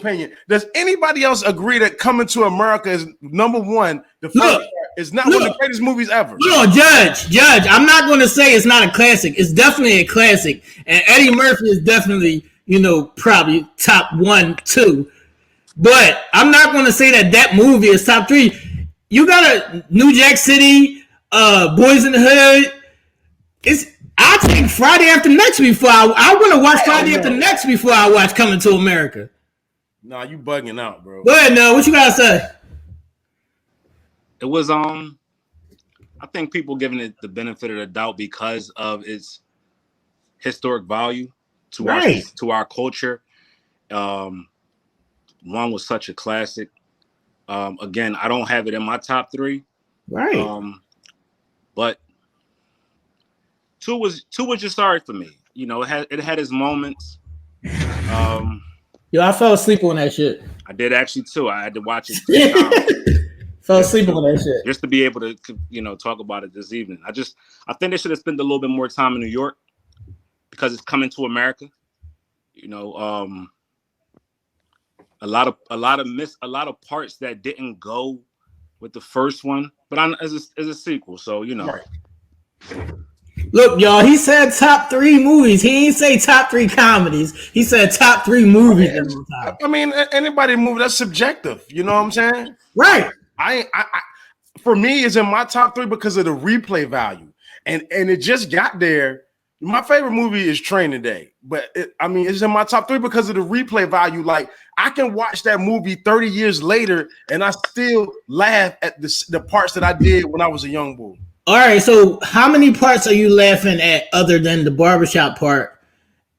opinion. Does anybody else agree that Coming to America is number one? The first is not one of the greatest movies ever. No, Judge. I'm not going to say it's not a classic. It's definitely a classic, and Eddie Murphy is definitely, probably top 1, 2. But I'm not going to say that movie is top 3. You got a New Jack City, Boys in the Hood. I take Friday After Next before I want to watch Friday After Next before I watch Coming to America. Nah, you bugging out, bro. Go ahead, now. What you gotta say? It was I think people giving it the benefit of the doubt because of its historic value to our culture. One was such a classic. Again, I don't have it in my top 3. Right. But two was just sorry for me. It had its moments. Yo, I fell asleep on that shit. I did actually too. I had to watch it 3 times. Fell asleep on that shit. Just to be able to, talk about it this evening. I think they should have spent a little bit more time in New York because it's Coming to America. A lot of parts that didn't go with the first one, but as a sequel, so Right. Look, y'all, he said top 3 movies. He didn't say top 3 comedies. He said top 3 movies. I mean, anybody movie, that's subjective. You know what I'm saying? Right. I for me, it's in my top 3 because of the replay value. And it just got there. My favorite movie is Training Day, but it's in my top 3 because of the replay value. Like, I can watch that movie 30 years later and I still laugh at the parts that I did when I was a young boy. All right, so how many parts are you laughing at other than the barbershop part?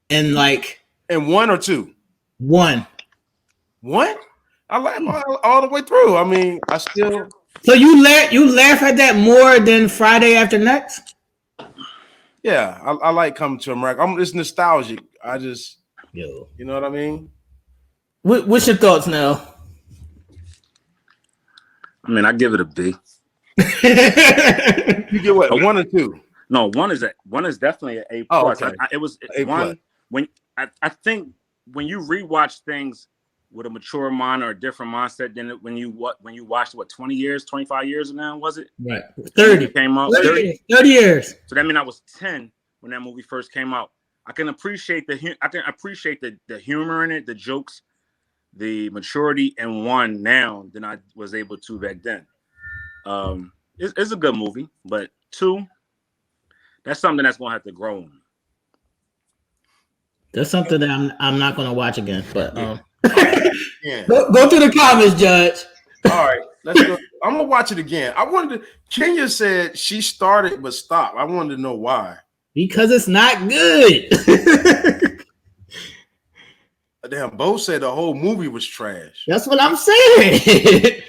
And 1 or 2? 1. I laugh all the way through. I mean, I still. So you laugh at that more than Friday After Next? Yeah, I like Coming to America. It's nostalgic. You know what I mean? What's your thoughts now? I mean, I give it a B. You get what? 1 or 2? No, 1 is definitely an A+. Oh, okay. It was A+. 1 when I think when you rewatch things with a mature mind or a different mindset than when you watched 20 years, 25 years now, was it? Right. 30 came out. 30 years. So that means I was 10 when that movie first came out. I can appreciate the humor in it, the jokes, the maturity in 1 now than I was able to back then. It's a good movie, but 2, that's something that's gonna have to grow on. That's something that I'm not gonna watch again. But Yeah. Go through the comments, Judge. All right, let's go. I'm gonna watch it again. Kenya said she started but stopped. I wanted to know why. Because it's not good. Damn, Bo said the whole movie was trash. That's what I'm saying.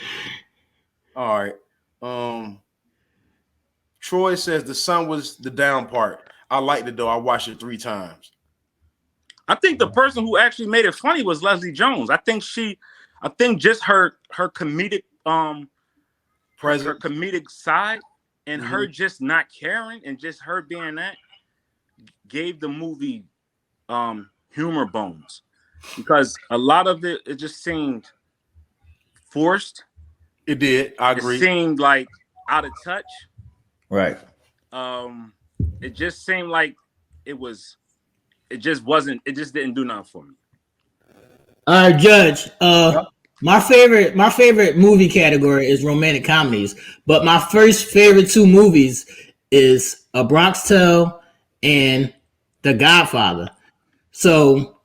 All right. Troy says the sun was the down part. I liked it though. I watched it 3 times. I think the person who actually made it funny was Leslie Jones. I think just her comedic her comedic side and her just not caring and just her being that gave the movie humor bones, because a lot of it just seemed forced. It did. I agree. It seemed like out of touch. Right. It just seemed like it just didn't do nothing for me. Judge, my favorite movie category is romantic comedies, but my first favorite 2 movies is A Bronx Tale and The Godfather. So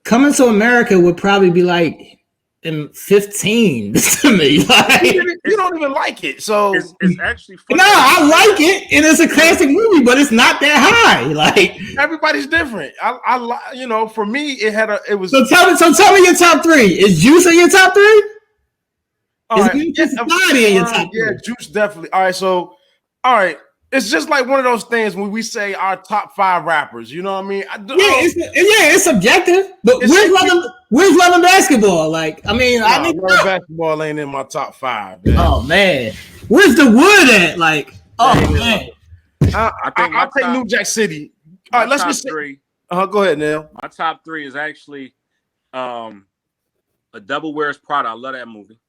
Coming to America would probably be like in 15 to me. Like, you don't even like it, so it's actually funny. No, I like it, and it's a classic movie, but it's not that high. Like, everybody's different. I for me, it was. So tell me your top 3. Is Juice in your top 3? All right. Is Society in your top 3? Yeah, Juice definitely. All right, so it's just like one of those things when we say our top 5 rappers. You know what I mean? It's subjective. But where's Love and Basketball? Like, I mean, I think Love Basketball ain't in my top 5. Man. Oh man, where's the wood at? Like, man, I'll take New Jack City. All right, let's just say 3. Go ahead, Neil. My top 3 is actually A Devil Wears Prada. I love that movie.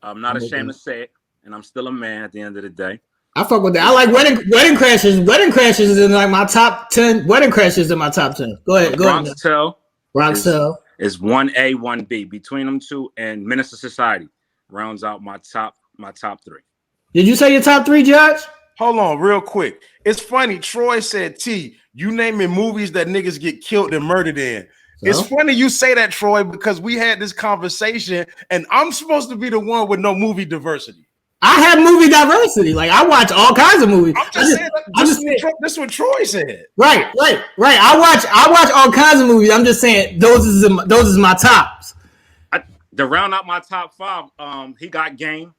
I'm not ashamed to say it, and I'm still a man at the end of the day. I fuck with that. I like Wedding Crashers. Wedding Crashers is in like my top 10. Wedding Crashers in my top 10. Go ahead. Bronx Tale is 1A, 1B. Between them two and Minister Society rounds out my top 3. Did you say your top 3, Judge? Hold on, real quick. It's funny. Troy said, "T, you naming movies that niggas get killed and murdered in." So? It's funny you say that, Troy, because we had this conversation, and I'm supposed to be the one with no movie diversity. I have movie diversity. Like I watch all kinds of movies. This is what Troy said. Right. I watch all kinds of movies. I'm just saying those is my tops. To round out my top 5, he got Game.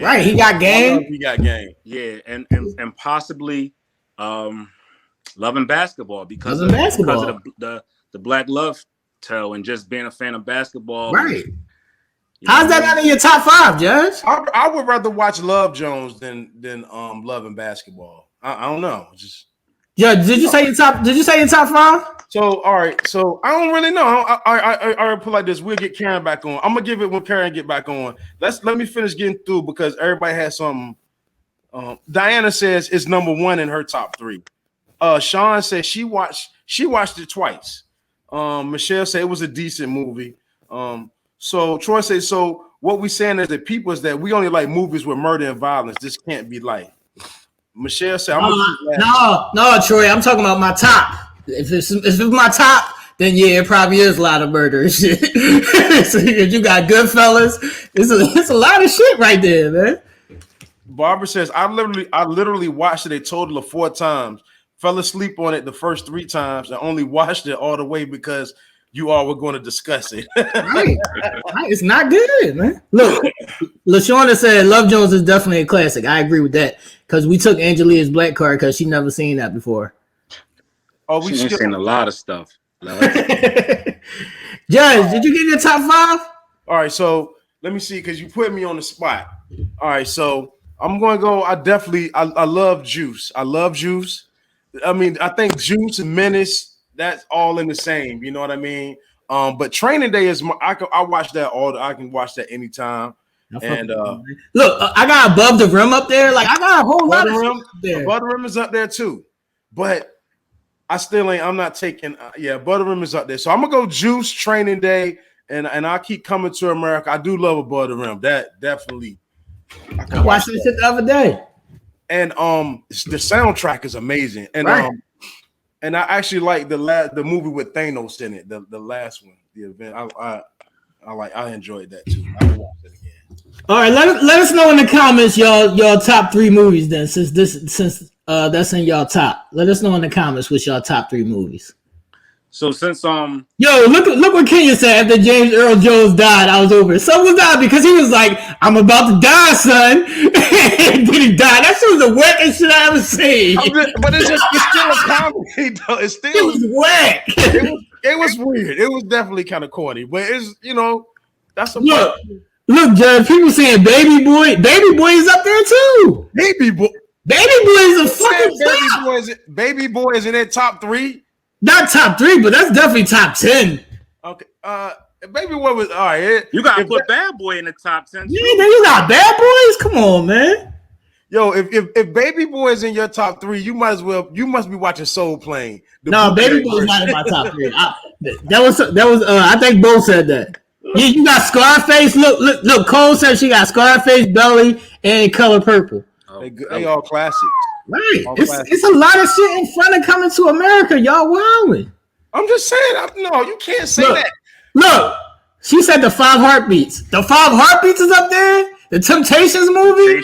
Right, he got Game. He got Game. Yeah, and possibly Love and Basketball because of the Black Love tale and just being a fan of basketball. Right. How's that not in your top 5, Judge? I would rather watch Love Jones than Love and Basketball. I don't know. Did you say your top 5? So all right. So I don't really know. I put like this. We'll get Karen back on. I'm gonna give it when Karen get back on. Let me finish getting through because everybody has something. Diana says it's number 1 in her top 3. Sean says she watched it twice. Michelle said it was a decent movie. So Troy says, so what we saying as the people is that we only like movies with murder and violence. This can't be light. Michelle said, no, Troy, I'm talking about my top. If it's my top, then yeah, it probably is a lot of murder and shit. So you got Goodfellas. It's a lot of shit right there, man. Barbara says, I literally watched it a total of 4 times. Fell asleep on it the first 3 times and only watched it all the way because you all were going to discuss it. Right. It's not good, man. Look, LaShawna said Love Jones is definitely a classic. I agree with that because we took Angelia's black card because she never seen that before. Oh, she's seen a lot of stuff. Judge, did you get your top 5? All right, so let me see because you put me on the spot. All right, so I'm going to go. I love Juice. I love Juice. I mean, I think Juice and Menace, that's all in the same. You know what I mean? But Training Day is I watch that I can watch that anytime. And look, I got Above the Rim up there. Like I got a whole lot of Rim there. Above the Rim is up there too. But I still ain't. I'm not taking. Above the Rim is up there. So I'm gonna go Juice, Training Day, and I keep Coming to America. I do love Above the Rim. That definitely. I watched this shit the other day. And the soundtrack is amazing. And right. And I actually like the movie with Thanos in it, the last one, the event. I enjoyed that too. I will watch it again. All right, let us know in the comments y'all top 3 movies then, since that's in y'all top. Let us know in the comments what's y'all top 3 movies. So since yo, look what Kenya said after James Earl Jones died. I was over it. So was I because he was like, "I'm about to die, son." And then he died. That shit was the wackest shit I ever seen. But it's still a comedy though. It was whack. It was weird. It was definitely kind of corny, but it's that's a look, Judge. People saying Baby Boy is up there too. Baby Boy is a fucking top. Baby Boy is in that top 3. Not top 3, but that's definitely top 10. Okay. Baby Boy was all right. You gotta put Bad Boy in the top 10. Yeah, you got Bad Boys. Come on, man. Yo, if Baby Boy is in your top 3, you must be watching Soul Plane. No, Baby Boy is not in my top 3. That was I think Bo said that. Yeah, you got Scarface. Look. Cole said she got Scarface, Belly, and Color Purple. They all classics. Right. It's a lot of shit in front of Coming to America. Y'all wilding. I'm just saying. No, you can't say that. Look, she said the 5 Heartbeats. The 5 Heartbeats is up there. The Temptations movie.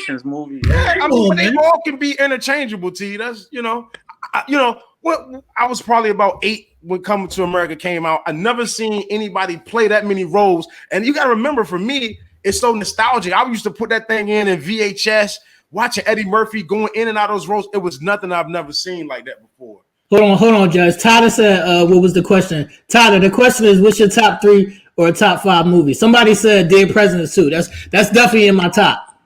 Yeah, I mean, they all can be interchangeable. T. That's what I was probably about 8 when Coming to America came out. I never seen anybody play that many roles. And you got to remember, for me, it's so nostalgic. I used to put that thing in VHS. Watching Eddie Murphy going in and out of those roles, it was nothing I've never seen like that before. Hold on, Judge. Tyler said, what was the question? Tyler, the question is, what's your top 3 or top 5 movie? Somebody said Dead Presidents 2. That's definitely in my top.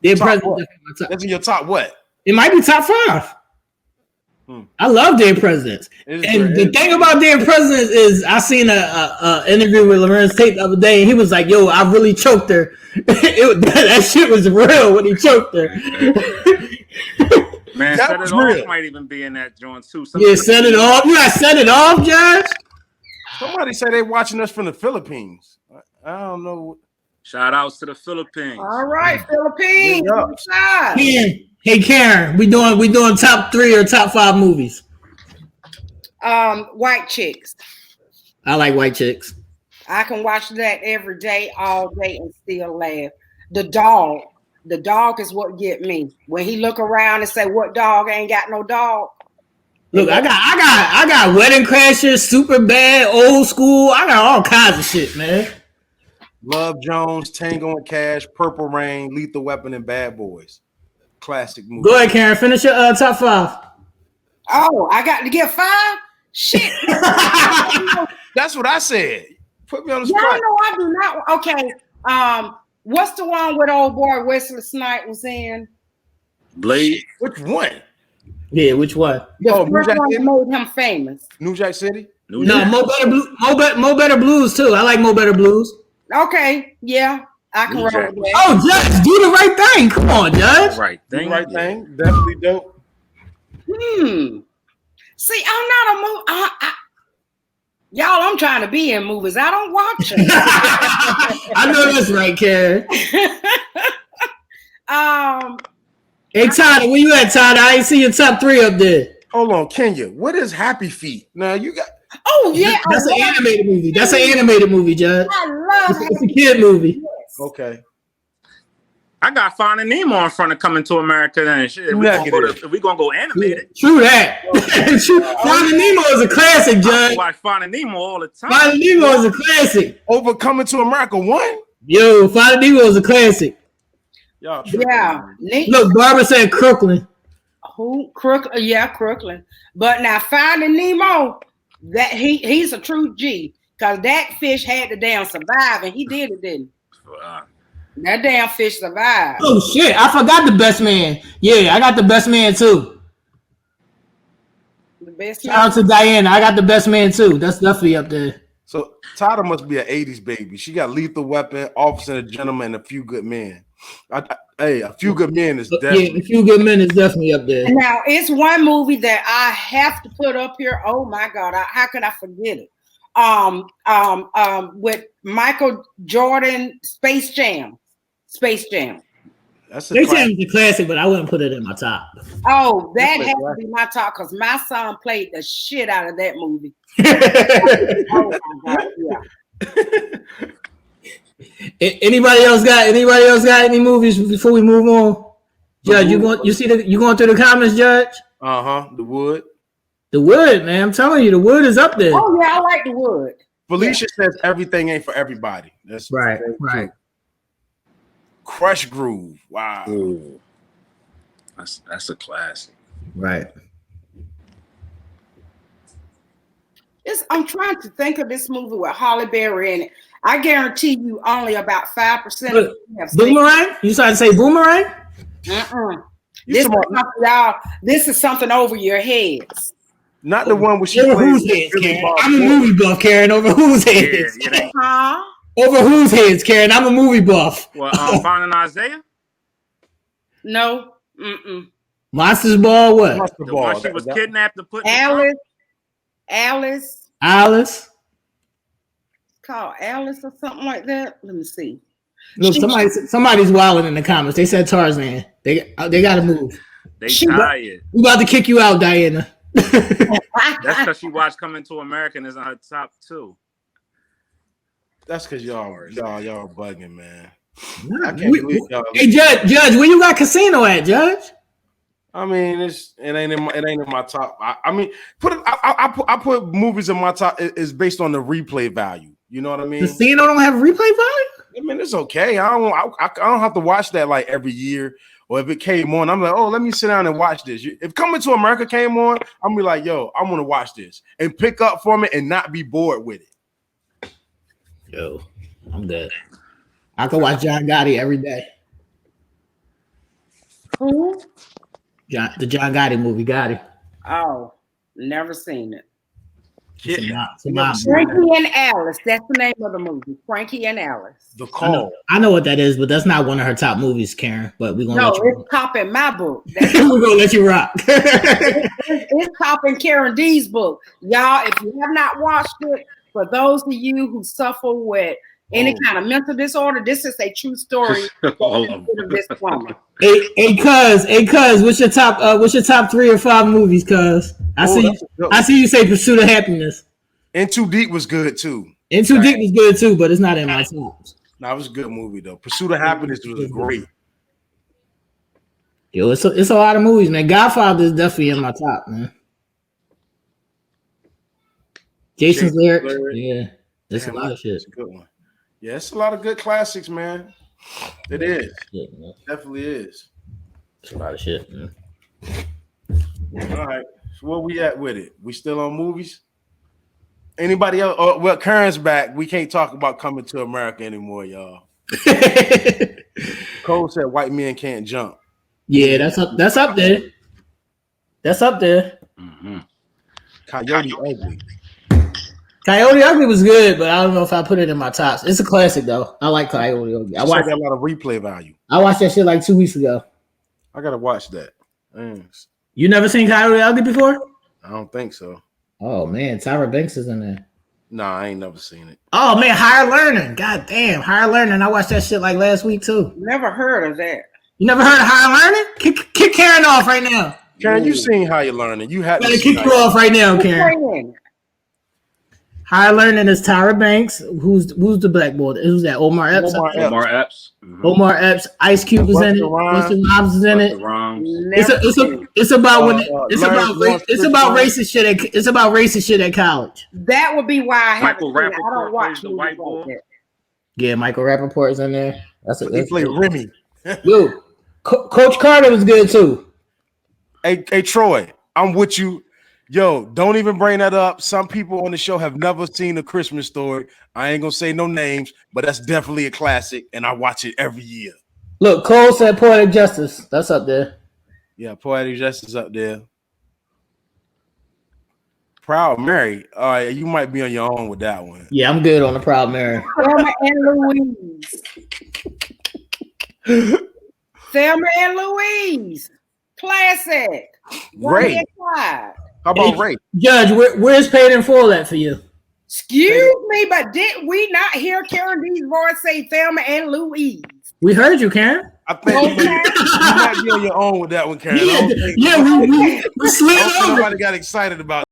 Dead Presidents. That's in your top what? It might be top 5. I love Dead Presidents. And the thing about Dead Presidents is I seen a interview with Lorenz Tate the other day, and he was like, yo, I really choked her. That shit was real when he choked her. Man, That Set was It real. Off might even be in that joint too. Yeah, Set It Off. You got Set It Off, Judge? Somebody say they watching us from the Philippines. I don't know. Shout outs to the Philippines. All right, Philippines. Yeah. Inside. Hey Karen, we doing top 3 or top 5 movies. White Chicks. I like White Chicks. I can watch that every day, all day, and still laugh. The dog is what get me. When he look around and say, "What dog ain't got no dog?" Look, I got Wedding Crashers, Super Bad, Old School. I got all kinds of shit, man. Love Jones, Tango and Cash, Purple Rain, Lethal Weapon, and Bad Boys. Classic movie. Go ahead, Karen. Finish your top 5. Oh, I got to get 5. Shit. That's what I said. Put me on the Yeah, spot. no, I do not. Okay. What's the one with old boy Wesley Snipes was in? Blade. Which one? Yeah, which one? The Oh, first New Jack one City? that made him famous. New Jack City? No, Mo Better Blues too. I like Mo Better Blues. Okay, yeah, I can New roll Jack. with that. Oh, Judge, do the right thing. Come on, Judge. Right The thing. right thing. Definitely dope. See, I'm not a movie. Y'all, I'm trying to be in movies. I don't watch them. I know that's right, Karen. Hey, Tyler, where you at, Tyler? I ain't see your top 3 up there. Hold on, Kenya. What is Happy Feet? Now you got Oh yeah, That's an animated movie. That's an animated movie, Judge. I love It's a kid movie. okay. I got Finding Nemo in front of Coming to America. Then shit, we gonna go animated. True that. Finding Nemo is a classic, I Judge. watch Finding Nemo all the time. Finding Nemo is a classic. Over Coming to America 1? Yo, Finding Nemo is a classic. Y'all Yeah, Look, Barbara said Crooklyn. Who Crooklyn? Yeah, Crooklyn. But now Finding Nemo, that he's a true G, because that fish had to damn survive, and he did it, didn't he? That damn fish survived. Oh shit, I forgot the best man. Yeah, I got the best man too. The best Shout out to Diana. I got the best man too. That's definitely up there. So Tyler must be an 80s baby. She got Lethal Weapon, Officer and a Gentleman, and A Few Good Men. Hey, A Few Good Men is definitely. Yeah, A Few Good Men is definitely up there. Now it's one movie that I have to put up here. Oh my God, how could I forget it? With Michael Jordan, Space Jam. That's Space Jam is a classic, but I wouldn't put it in my top. Oh, that That's has right. to be my top because my son played the shit out of that movie. Oh my God, yeah. Anybody else got any movies before we move on? Judge, you going through the comments, Judge? The Wood. The Wood, man. I'm telling you, The Wood is up there. Oh yeah, I like The Wood. Felicia says everything ain't for everybody. That's Right. Crush Groove. Wow. Ooh. That's a classic. Right. I'm trying to think of this movie with Halle Berry in it. I guarantee you only about 5% of you have seen it. Boomerang? You trying to say Boomerang? This is something over your heads. Not the one where she Over plays whose heads, Billy Karen? Bob I'm a Thornton. movie buff, Karen. Over whose Yeah, heads? Huh? Over whose heads, Karen? I'm a movie buff. Well, Finding Isaiah. No. Monsters Ball, what? Monster The Ball. one she was kidnapped and put in the trunk? Alice. Alice? Called Alice or something like that. Let me see. Look, somebody's wilding in the comments. They said Tarzan. They got to move. They tired. We about to kick you out, Diana. That's because she watched Coming to America and is in her top 2. That's because y'all bugging, man. I can't We- believe y'all. Hey, Judge, where you got Casino at, Judge? I mean, it ain't in my top. I mean, I put movies in my top is based on the replay value. You know what I mean? Casino don't have replay value? I mean, it's okay. I don't have to watch that like every year. Or if it came on, I'm like, oh, let me sit down and watch this. If Coming to America came on, I'm be like, yo, I'm gonna watch this and pick up from it and not be bored with it. Yo, I'm dead. I can watch John Gotti every day. Who? The John Gotti movie, Gotti. Oh, never seen it. Frankie and Alice. That's the name of the movie. Frankie and Alice. The Call. I know what that is, but that's not one of her top movies, Karen. But we're gonna let you it's top in my book. We're gonna let you rock. It's top in Karen D's book. Y'all, if you have not watched it, for those of you who suffer with any kind of mental disorder, this is a true story of this woman. Hey, cuz, what's your top 3 or 5 movies, cuz? I see you say Pursuit of Happiness. In Too Deep was good too. In Too Deep was good too, but it's not in my tops. No, it was a good movie though. Pursuit of Happiness was great. Yo, it's a lot of movies, man. Godfather is definitely in my top, man. Jason's Lyrics, yeah, there's a lot of shit. It's a good one. Yeah, it's a lot of good classics, man. It is. Shit, man. Definitely is. It's a lot of shit, man. All right. So where we at with it? We still on movies? Anybody else? Oh, well, Karen's back. We can't talk about Coming to America anymore, y'all. Cole said white men can't jump. Yeah, that's up there. That's up there. Mm-hmm. Coyote Ugly. Coyote Ugly was good, but I don't know if I put it in my tops. It's a classic though. I like Coyote Ugly. I watched a lot of replay value. I watched that shit like 2 weeks ago. I gotta watch that. You never seen Coyote Ugly before? I don't think so. Oh man, Tyra Banks is in there. Nah, I ain't never seen it. Oh man, Higher Learning. God damn, Higher Learning. I watched that shit like last week too. Never heard of that. You never heard of Higher Learning? Kick Karen off right now. Karen, you seen Higher Learning. You had to kick her off right now, Karen. Higher Learning is Tyra Banks. Who's the black boy? Who's that? Omar Epps. Omar Epps. Mm-hmm. Omar Epps. Ice Cube is in it. Busta Rhymes is in it. It's about racist shit. It's about racist shit at college. That would be why I Michael haven't seen it. I don't watch the white boy. Like yeah, Michael Rappaport is in there. He played Remy. Yo, Coach Carter was good too. Hey, Troy, I'm with you. Yo, don't even bring that up. Some people on the show have never seen A Christmas Story. I ain't gonna say no names, but that's definitely a classic, and I watch it every year. Look, Cole said Poetic Justice. That's up there. Yeah, Poetic Justice up there. Proud Mary. All right, you might be on your own with that one. Yeah, I'm good on the Proud Mary. Thelma and Louise. Thelma and Louise. Classic. Ray. How about Ray? Judge, where's Paid in Full at for you? Excuse me, but did we not hear Karen D's voice say Thelma and Louise? We heard you, Karen. I think you might be on your own with that one, Karen. We slid over. Nobody got excited about it.